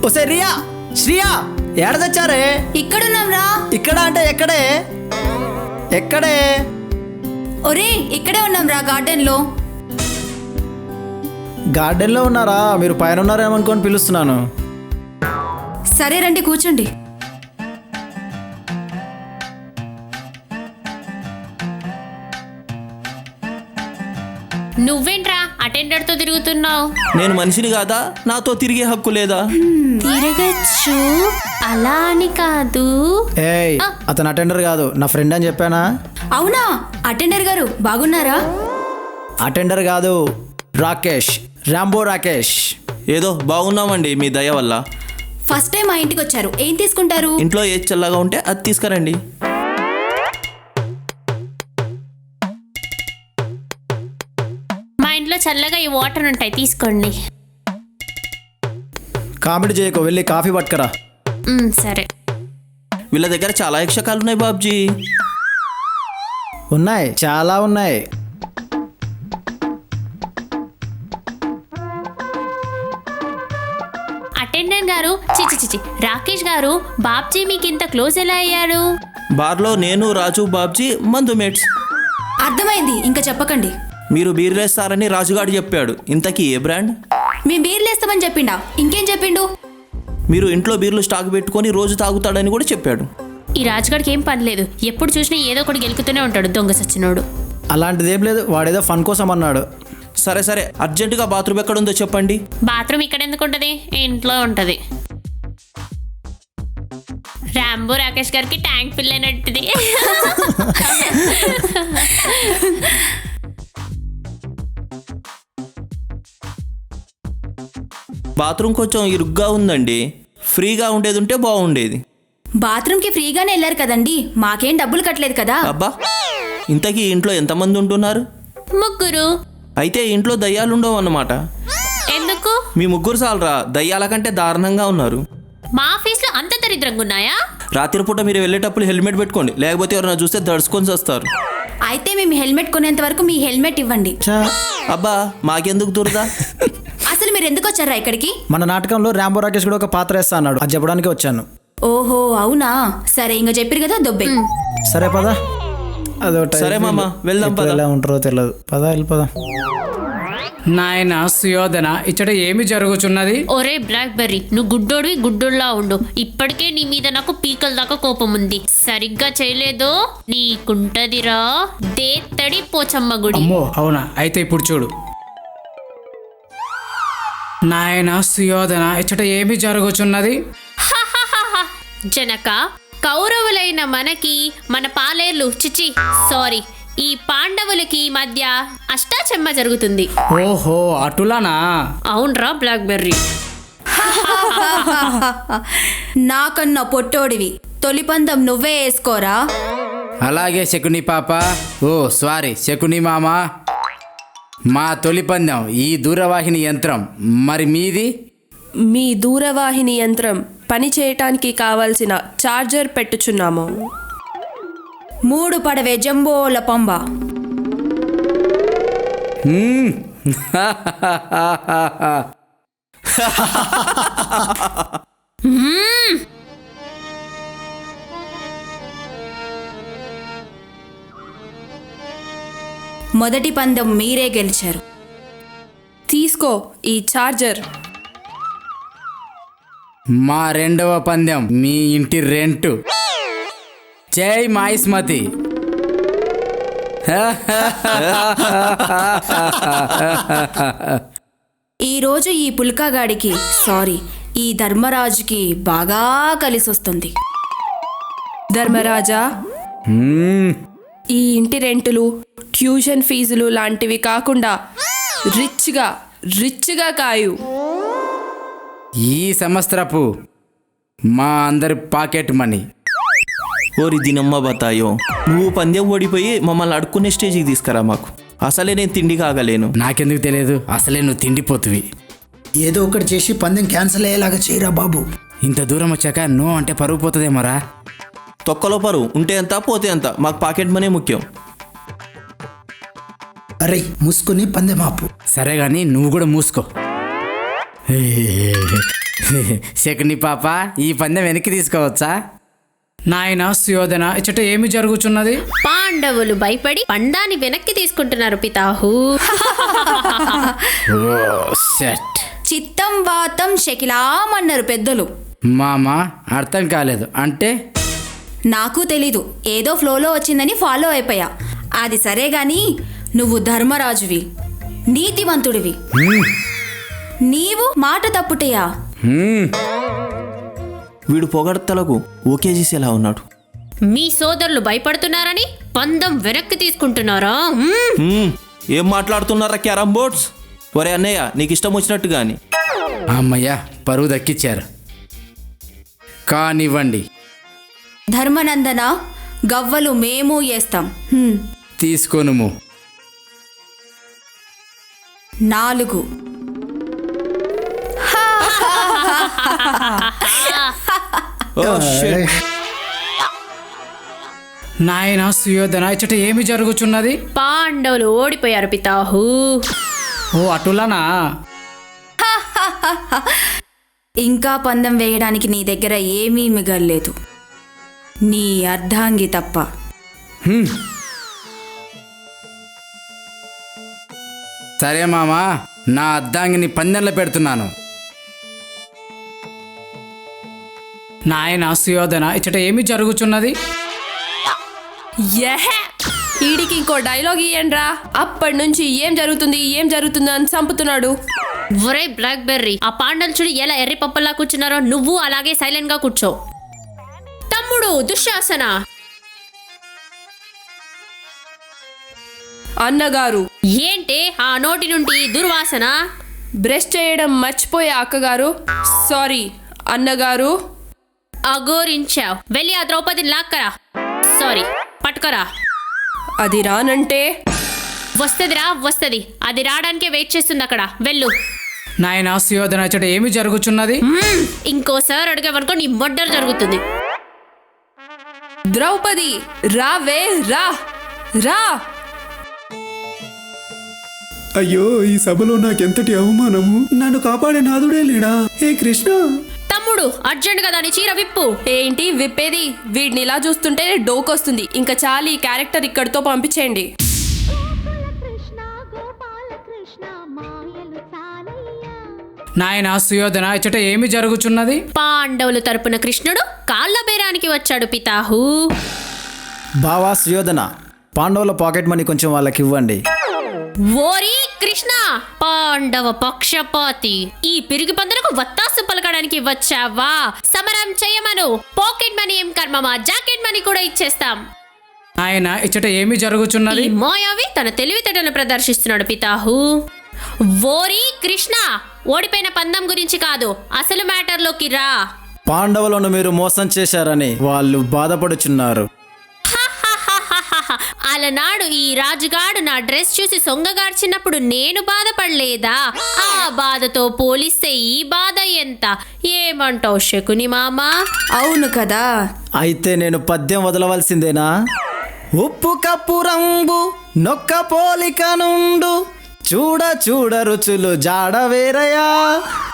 ఒసే రియా, శ్రియా ఏడ తెచ్చారే? ఇక్కడున్నాం రా. ఇక్కడ అంటే ఎక్కడే? ఎక్కడే? ఒరే ఇక్కడే ఉన్నాం రా, గార్డెన్ లో. గార్డెన్లో ఉన్నారా? మీరు పైన ఉన్నారేమనుకొని పిలుస్తున్నాను. సరే రండి కూర్చోండి. నువ్వేంట్రా అటెండర్ తో తిరుగుతున్నావు? నేను మనిషిని కాదా? నాతో తిరిగే హక్కు లేదా? తిరగచ్చు, అలా అని కాదు. ఏయ్, అతను అటెండర్ కాదు, నా ఫ్రెండ్ అని చెప్పానా? అవునా? అటెండర్ గారు బాగున్నారా? అటెండర్ కాదు, రాకేష్, రాంబో రాకేష్. ఏదో బాగున్నామండి మీ దయ వల్ల. ఫస్ట్ టైం మా ఇంటికి వచ్చారు, ఏం తీసుకుంటారు? ఇంట్లో ఏది చల్లగా ఉంటే అది తీసుకురండి. మా ఇంట్లో చల్లగా ఈ వాటర్ ఉంటాయి, తీసుకోండి. కామెడీ చేయకు, వెళ్ళి కాఫీ పట్టుకరా. సరే. వీళ్ళ దగ్గర చాలా యక్షకాలు ఉన్నాయి బాబ్జీ. ఉన్నాయి, చాలా ఉన్నాయి. అటెండర్ గారు, చిచి రాకేష్ గారు, బాబ్జీ మీకు ఇంత క్లోజ్ ఎలా అయ్యారు? బార్లో నేను, రాజు, బాబ్జీ మందు మేట్స్. అర్థమైంది, ఇంకా చెప్పకండి. మీరు బీర్లేస్తారని రాజుగాడు చెప్పాడు. ఇంతకీ ఏ బ్రాండ్? మేము బీర్లేస్తామని చెప్పిండా? ఇంకేం చెప్పిండు? మీరు ఇంట్లో బీర్లు స్టాక్ పెట్టుకొని రోజు తాగుతాడని కూడా చెప్పాడు. ఈ రాజుగాడికి ఏం పని లేదు, ఎప్పుడు చూసినా ఏదో ఒకటి గెలుకుతూనే ఉంటాడు, దొంగ సచ్చినోడు. అలాంటిదేం లేదు, వాడేదో ఫన్ కోసం అన్నాడు. సరే సరే, అర్జెంటుగా బాత్రూమ్ ఎక్కడుందో చెప్పండి. బాత్రూమ్ ఇక్కడ ఎందుకు ఉంటది? ఇంట్లో ఉంటది. రాంబో రాకేష్ గారికి ట్యాంక్ పిల్లనట్టుది. బాత్రూమ్ కొంచెం ఇరుగ్గా ఉందండి, ఫ్రీగా ఉండేది ఉంటే బాగుండేది. బాత్రూమ్కి ఫ్రీగానే వెళ్ళారు కదండి, మాకేం డబ్బులు కట్టలేదు కదా. అబ్బా, ఇంతకీ ఇంట్లో ఎంతమంది ఉంటున్నారు? ముగ్గురు. అయితే ఇంట్లో దయ్యాలు ఉండవు అన్నమాట. ఎందుకు? మీ ముగ్గురు సాలరా, దయ్యాల కంటే దారుణంగా ఉన్నారు. మా ఆఫీస్లో అంత దరిద్రంగా ఉన్నాయా? రాత్రిపూట మీరు వెళ్ళేటప్పుడు హెల్మెట్ పెట్టుకోండి, లేకపోతే ఎవరైనా చూస్తే దడుచుకొని వస్తారు. అయితే మేము హెల్మెట్ కొనేంత వరకు మీ హెల్మెట్ ఇవ్వండి. అబ్బా, మాకెందుకు దురదా? అసలు మీరు ఎందుకు వచ్చారా ఇక్కడికి? మన నాటకంలో రాంబో రాకేష్ కూడా ఒక పాత్ర వేస్తా అన్నాడు, అది చెప్పడానికి వచ్చాను. ఓహో అవునా, సరే ఇంకా చెప్పారు కదా, దొబ్బే. సరే పద. అదో సరే మామ, వెళ్దాం పద. ఎలా ఉంటారో తెలియదు, పద వెళ్ళిపోదాం. నాయన సుయోధన, ఇచ్చట ఏమి జరుగుతున్నది? ఒరే బ్లాక్ బెర్రీ, నువ్వు గుడ్డోడివి, గుడ్డోళ్ళలా ఉండు. ఇప్పటికే నీ మీద నాకు పీకల దాకా కోపం ఉంది. సరిగ్గా చేయలేదో నీకుంటదిరా దేత్తడి పోచమ్మ గుడి. అమ్మో అవునా, అయితే ఇప్పుడు చూడు. నాయన సుయోధన, ఇచ్చట ఏమి జరుగుతున్నది? జనక, కౌరవులైన మనకి మన పాలేర్లు చిచి సారీ ఈ పాండవులకి మధ్య అష్టాచెమ్మ జరుగుతుంది. ఓహో అటులానా? అవునరా బ్లాక్ బెర్రీ. నాకన్నా పొట్టోడివి, తొలి పందం నువ్వే వేసుకోరా. అలాగే శకుని పాప. ఓ సారీ శకుని మామ. మా తొలి పందెం ఈ దూరవాహిని యంత్రం, మరి మీది? మీ దూరవాహిని యంత్రం పని చేయటానికి కావలసిన ఛార్జర్ పెట్టుచున్నాము. 3 పడవే జంబోల పంబ. మొదటి పందెం మీరే గెలిచారు. తీసుకో ఈ ఛార్జర్. మా రెండవ పందెం మీ ఇంటి రెంటు. జై మాయిస్మతి. ఈరోజు ఈ పుల్కాగాడికి సారీ ఈ ధర్మరాజుకి బాగా కలిసొస్తుంది. ధర్మరాజా, ఈ ఇంటి రెంటులు, ట్యూషన్ ఫీజులు లాంటివి కాకుండా రిచ్గా కాయు. ఈ సంవత్సరపు మా అందరి పాకెట్ మనీ. ఓరి దినమ్మ బతాయో, నువ్వు పందెం ఓడిపోయి మమ్మల్ని అడుక్కునే స్టేజ్కి తీసుకురా మాకు. అసలే నేను తిండి కాగలేను. నాకెందుకు తెలియదు, అసలే నువ్వు తిండిపోతువి. ఏదో ఒకటి చేసి పందెం క్యాన్సిల్ అయ్యేలాగా చేయరా బాబు. ఇంత దూరం వచ్చాక నో అంటే పరుగు పోతుందేమోరా. తొక్కలో పరువు ఉంటే ఎంత పోతే ఎంత, మాకు పాకెట్ మనీ ముఖ్యం. అరే మూసుకుని పందెం ఆపు. సరే గాని నువ్వు కూడా మూసుకో. శకుని పాప ఈ పందెం వెనక్కి తీసుకోవచ్చా? నాయన సుయోధన ఇచ్చట ఏమి జరుగుచున్నది? పాండవులు భయపడి పందాన్ని వెనక్కి తీసుకుంటున్నారు పితాహు. ఓ సెట్. చిత్తం వాతం శకిలామన్నారు పెద్దలు. మామ అర్థం కాలేదు అంటే? నాకు తెలీదు, ఏదో ఫ్లోలో వచ్చిందని ఫాలో అయిపోయా. అది సరే గాని నువ్వు ధర్మరాజువి, నీతివంతుడివి, నీవు మాట తప్పుటయా? వీడు పొగడ్తలకు ఓకే చేసేలా ఉన్నాడు. మీ సోదరులు భయపడుతున్నారని పందం వెనక్కి తీసుకుంటున్నారా? ఏం మాట్లాడుతున్నారా క్యారమ్ బోర్డ్స్? ఒరే అన్నయ్య, నీకు ఇష్టం వచ్చినట్టు గాని. అమ్మయ్య, పరువు దక్కిచ్చారు. కానివ్వండి. ధర్మనందన, గవ్వలు మేము వేస్తాం. తీసుకోనుము. 4. Oh shit. నాయన సుయోధన ఇచ్చట ఏమి జరుగుచున్నది? పాండవులు ఓడిపోయారు పితాహు. ఓ అటులనా? ఇంకా పందెం వేయడానికి నీ దగ్గర ఏమీ మిగల్లేదు, నీ అర్ధాంగి తప్ప. సరే మామా, నా అద్దాంగిని పందెంలో పెడుతున్నాను. నాయన సుయోధన ఇచ్చట ఏమి జరుగుచున్నది? యహే! ఈడికి ఇంకో డైలాగ్ ఇయ్యండ్రా. అప్పటి నుంచి ఏం జరుగుతుంది అని చంపుతున్నాడు. ఒరే బ్లాక్ బెర్రీ, ఆ పాండవులు చూడు ఎలా ఎర్రి పప్పల్లా కూర్చున్నారో, నువ్వు అలాగే సైలెంట్ గా కూర్చో. తమ్ముడు దుశ్శాసన, అన్నగారు, ఏంటే ఆ నోటి నుండి దుర్వాసన? బ్రష్ చేయడం మర్చిపోయా అక్కగారు. సారీ అన్నగారు. అగోరించావు. వెళ్ళి ఆ ద్రౌపదిని లాక్కరా. సారీ, పట్టుకరా. అది రానంటే వస్తదిరా, వస్తది. అది రావడానికే వెయిట్ చేస్తుంది అక్కడ. వెళ్ళు. నాయన సుయోధన ఇచ్చట ఏమి జరుగుచున్నది? ఇంకోసారి అడిగావనుకో నీ మర్డర్ జరుగుతుంది. ద్రౌపది రావే, రా రా. అయ్యో, ఈ సభలో నాకెంతటి అవమానము! నన్ను కాపాడే నాదుడే లేడా? ఏ కృష్ణ! తమ్ముడు అర్జెంట్ గా దాని చీర విప్పు. ఏంటి విప్పేది? వీడిని ఇలా చూస్తుంటే డోకొస్తుంది. ఇంకా చాలు, ఈ క్యారెక్టర్ ఇక్కడితో పంపించేయండి. నాయన సుయోధన ఇచ్చట ఏమి జరుగుచున్నది? పాండవుల తరపున కృష్ణుడు కాళ్ళ బేరానికి వచ్చాడు పితాహు. బావా సుయోధన, పాండవుల పాకెట్ మనీ కొంచెం వాళ్ళకి ఇవ్వండి. ఓరి కృష్ణ, పాండవ పక్షపాతి, ఈ పిరిగి పందులకు వత్తాసు పలకడానికి వచ్చావా? సమరం చేయమను. పాకెట్ మనీ ఏం కర్మమా, జాకెట్ మనీ కూడా ఇచ్చేస్తాం. నాయన ఇచ్చట ఏమి జరుగుచున్నది? ఈ మాయావి తన తెలివితేటలు ప్రదర్శిస్తున్నాడు పితాహు. ఓరి కృష్ణ, ఓడిపోయిన పందెం గురించి కాదు, అసలు మ్యాటర్లోకి రా. పాండవులను మీరు మోసం చేశారని వాళ్ళు బాధపడుచున్నారు. అలనాడు ఈ రాజుగాడు నా డ్రెస్ చూసి సొంగగార్చినప్పుడు నేను బాధపడలేదా? ఆ బాధతో పోలిస్తే ఈ బాధ ఎంత? ఏమంటావు శకుని మామా? అవును కదా. అయితే నేను పద్యం వదలవలసిందేనా? ఉప్పు కప్పు రంగు నొక్క పోలిక నుండు, చూడ చూడ రుచులు జాడ వేరయా,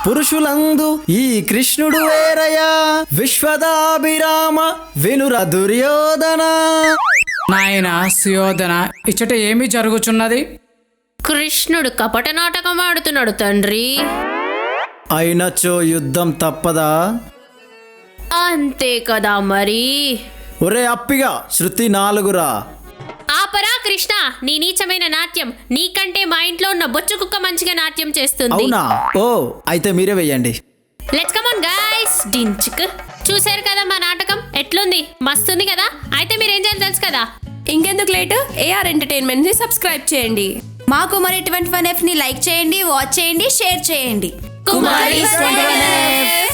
పురుషులందు ఈ కృష్ణుడు వేరయా, విశ్వదాభిరామ వినుర దుర్యోధన. నాయన సుయోధన ఇచ్చట ఏమి జరుగుచున్నది? కృష్ణుడు కపట నాటకం ఆడుతున్నాడు తండ్రి. అయినచో యుద్ధం తప్పదా? అంతే కదా మరి. ఒరే అప్పిగా, శృతి 4రా. ఆపరా కృష్ణ, నీ నీచమైన నాట్యం. నీకంటే మా ఇంట్లో ఉన్న బొచ్చు కుక్క మంచిగా నాట్యం చేస్తుంది. అవునా? ఓ, అయితే మీరే వెయ్యండి. Let's come on guys. డించిక్. చూశారు కదా మా నాటకం ఎట్లుంది? మస్తుంది కదా. అయితే మీరేం చేయాలి తెలుసు కదా. ఇంకెందుకు లేట్, ఏఆర్ ఎంటర్టైన్మెంట్ ని సబ్స్క్రైబ్ చేయండి. మాకు మరి 21F ని లైక్ చేయండి, వాచ్ చేయండి, షేర్ చేయండి. కుమారి 21F.